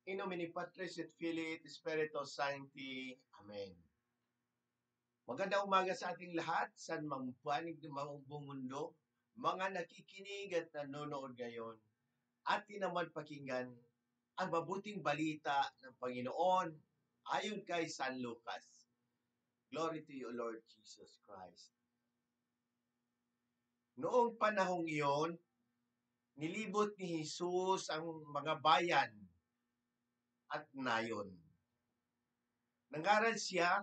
In nomine Patris et Filii et Spiritus Sancti. Amen. Magandang umaga sa ating lahat, saan panig ng buong mundo, mga nakikinig at nanonood ngayon, at naman pakinggan ang mabuting balita ng Panginoon ayon kay San Lucas. Glory to you, Lord Jesus Christ. Noong panahong iyon, nilibot ni Jesus ang mga bayan at nayon. Nangaral siya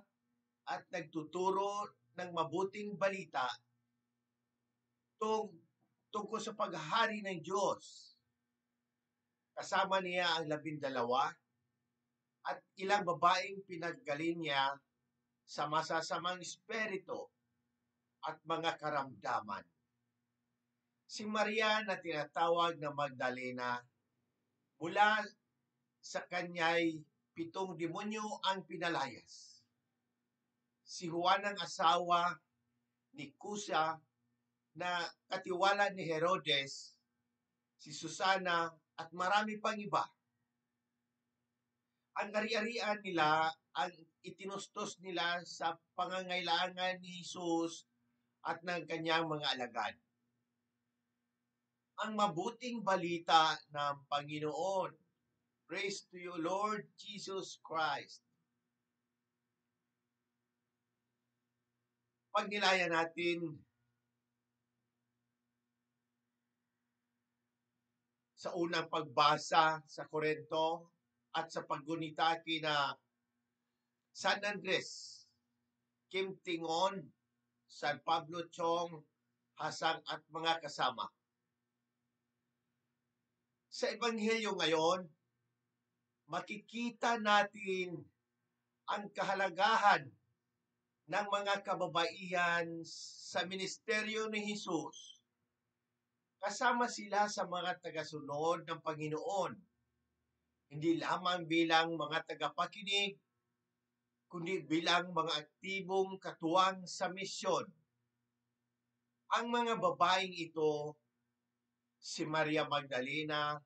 at nagtuturo ng mabuting balita tungkol sa paghahari ng Diyos. Kasama niya ang 12 at ilang babaeng pinaggaling niya sa masasamang espiritu at mga karamdaman. Si Maria na tinatawag na Magdalena, mula sa kanya'y 7 demonyo ang pinalayas. Si Juan ang asawa ni Cusa na katiwala ni Herodes, si Susana at marami pang iba. Ang ari-arian nila ang itinustos nila sa pangangailangan ni Jesus at ng kanyang mga alagad. Ang mabuting balita ng Panginoon. Praise to you, Lord Jesus Christ. Pagnilayan natin sa unang pagbasa sa Korinto at sa paggunita kina San Andres, Kim Tingon, San Pablo Chong, Hasang at mga kasama. Sa Ebanghelyo ngayon, makikita natin ang kahalagahan ng mga kababaihan sa ministeryo ni Jesus. Kasama sila sa mga tagasunod ng Panginoon, hindi lamang bilang mga tagapakinig, kundi bilang mga aktibong katuwang sa misyon. Ang mga babaeng ito, si Maria Magdalena,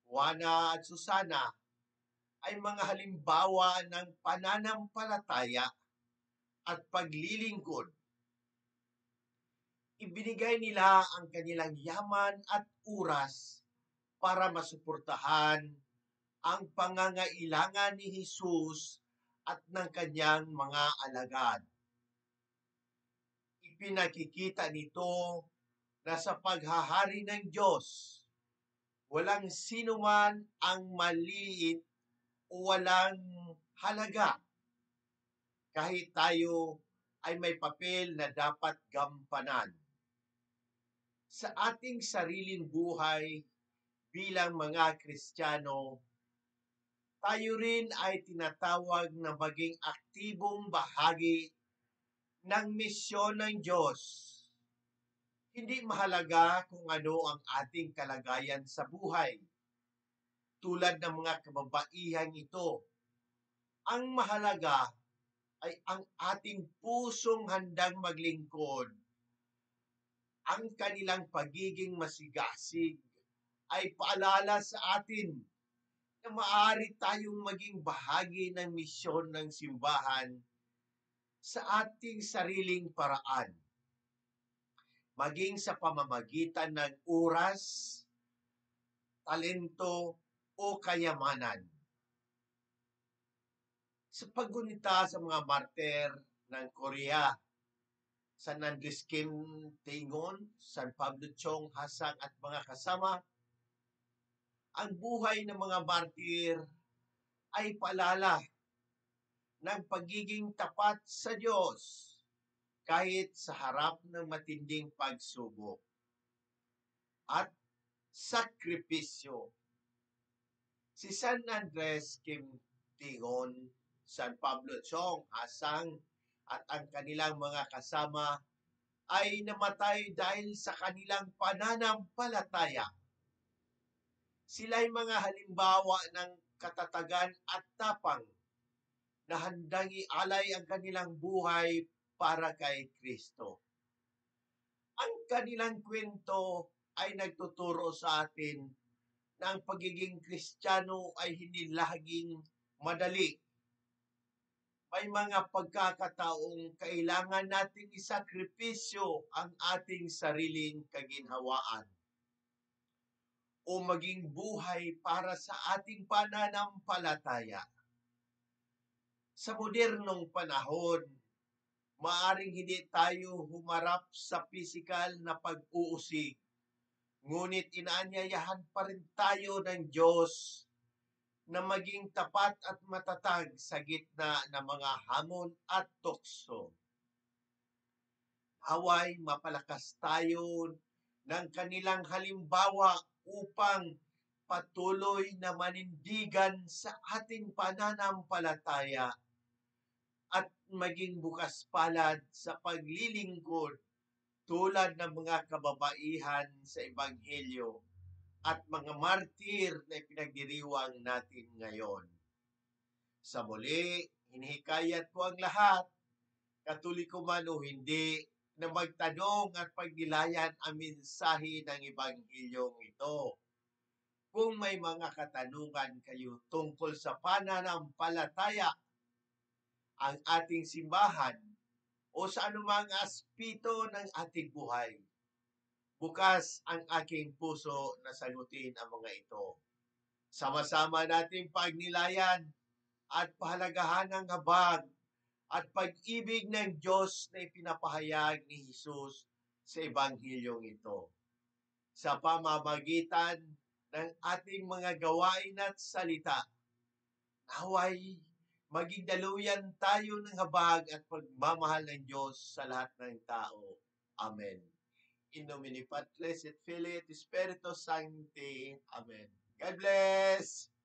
Juana at Susana, ay mga halimbawa ng pananampalataya at paglilingkod. Ibinigay nila ang kanilang yaman at oras para masuportahan ang pangangailangan ni Jesus at ng kanyang mga alagad. Ipinakikita nito na sa paghahari ng Diyos, walang sinuman ang maliit o walang halaga, kahit tayo ay may papel na dapat gampanan. Sa ating sariling buhay bilang mga Kristiyano, tayo rin ay tinatawag na maging aktibong bahagi ng misyon ng Diyos. Hindi mahalaga kung ano ang ating kalagayan sa buhay, tulad ng mga kababaihang ito. Ang mahalaga ay ang ating pusong handang maglingkod. Ang kanilang pagiging masigasig ay paalala sa atin na maaari tayong maging bahagi ng misyon ng simbahan sa ating sariling paraan. Maging sa pamamagitan ng oras, talento o kayamanan. Sa paggunita sa mga martir ng Korea, San Andres Kim Tingon, San Pablo Chong, Hasang at mga kasama, ang buhay ng mga martir ay paalala ng pagiging tapat sa Diyos kahit sa harap ng matinding pagsubok at sakripisyo. Si San Andres Kim Tingon, San Pablo Chong, Hasang at ang kanilang mga kasama ay namatay dahil sa kanilang pananampalataya. Sila'y mga halimbawa ng katatagan at tapang na handang ialay ang kanilang buhay para kay Kristo. Ang kanilang kwento ay nagtuturo sa atin na ang pagiging Kristiyano ay hindi laging madali. May mga pagkakataong kailangan nating isakripisyo ang ating sariling kaginhawaan o maging buhay para sa ating pananampalataya. Sa modernong panahon, maaring hindi tayo humarap sa pisikal na pag-uusig, ngunit inaanyayahan pa rin tayo ng Diyos na maging tapat at matatag sa gitna ng mga hamon at tukso. Naway mapalakas tayo ng kanilang halimbawa upang patuloy na manindigan sa ating pananampalataya at maging bukas palad sa paglilingkod tulad ng mga kababaihan sa Ebanghelyo at mga martir na pinagdiriwang natin ngayon. Sa muli, hinihikayat ko ang lahat, Katoliko man o hindi, na magtanong at pagnilayan ang mensahe ng Ebanghelyong ito. Kung may mga katanungan kayo tungkol sa pananampalataya, ang ating simbahan, o sa anumang aspeto ng ating buhay, bukas ang aking puso na sagutin ang mga ito. Sama-sama nating pagnilayan at pahalagahan ang habag at pag-ibig ng Diyos na ipinapahayag ni Jesus sa Ebanghelyong ito. Sa pamamagitan ng ating mga gawain at salita, naway maging daluyan tayo ng habag at pagmamahal ng Diyos sa lahat ng tao. Amen. In nomine Patris et Filii et Spiritus Sancti. Amen. God bless!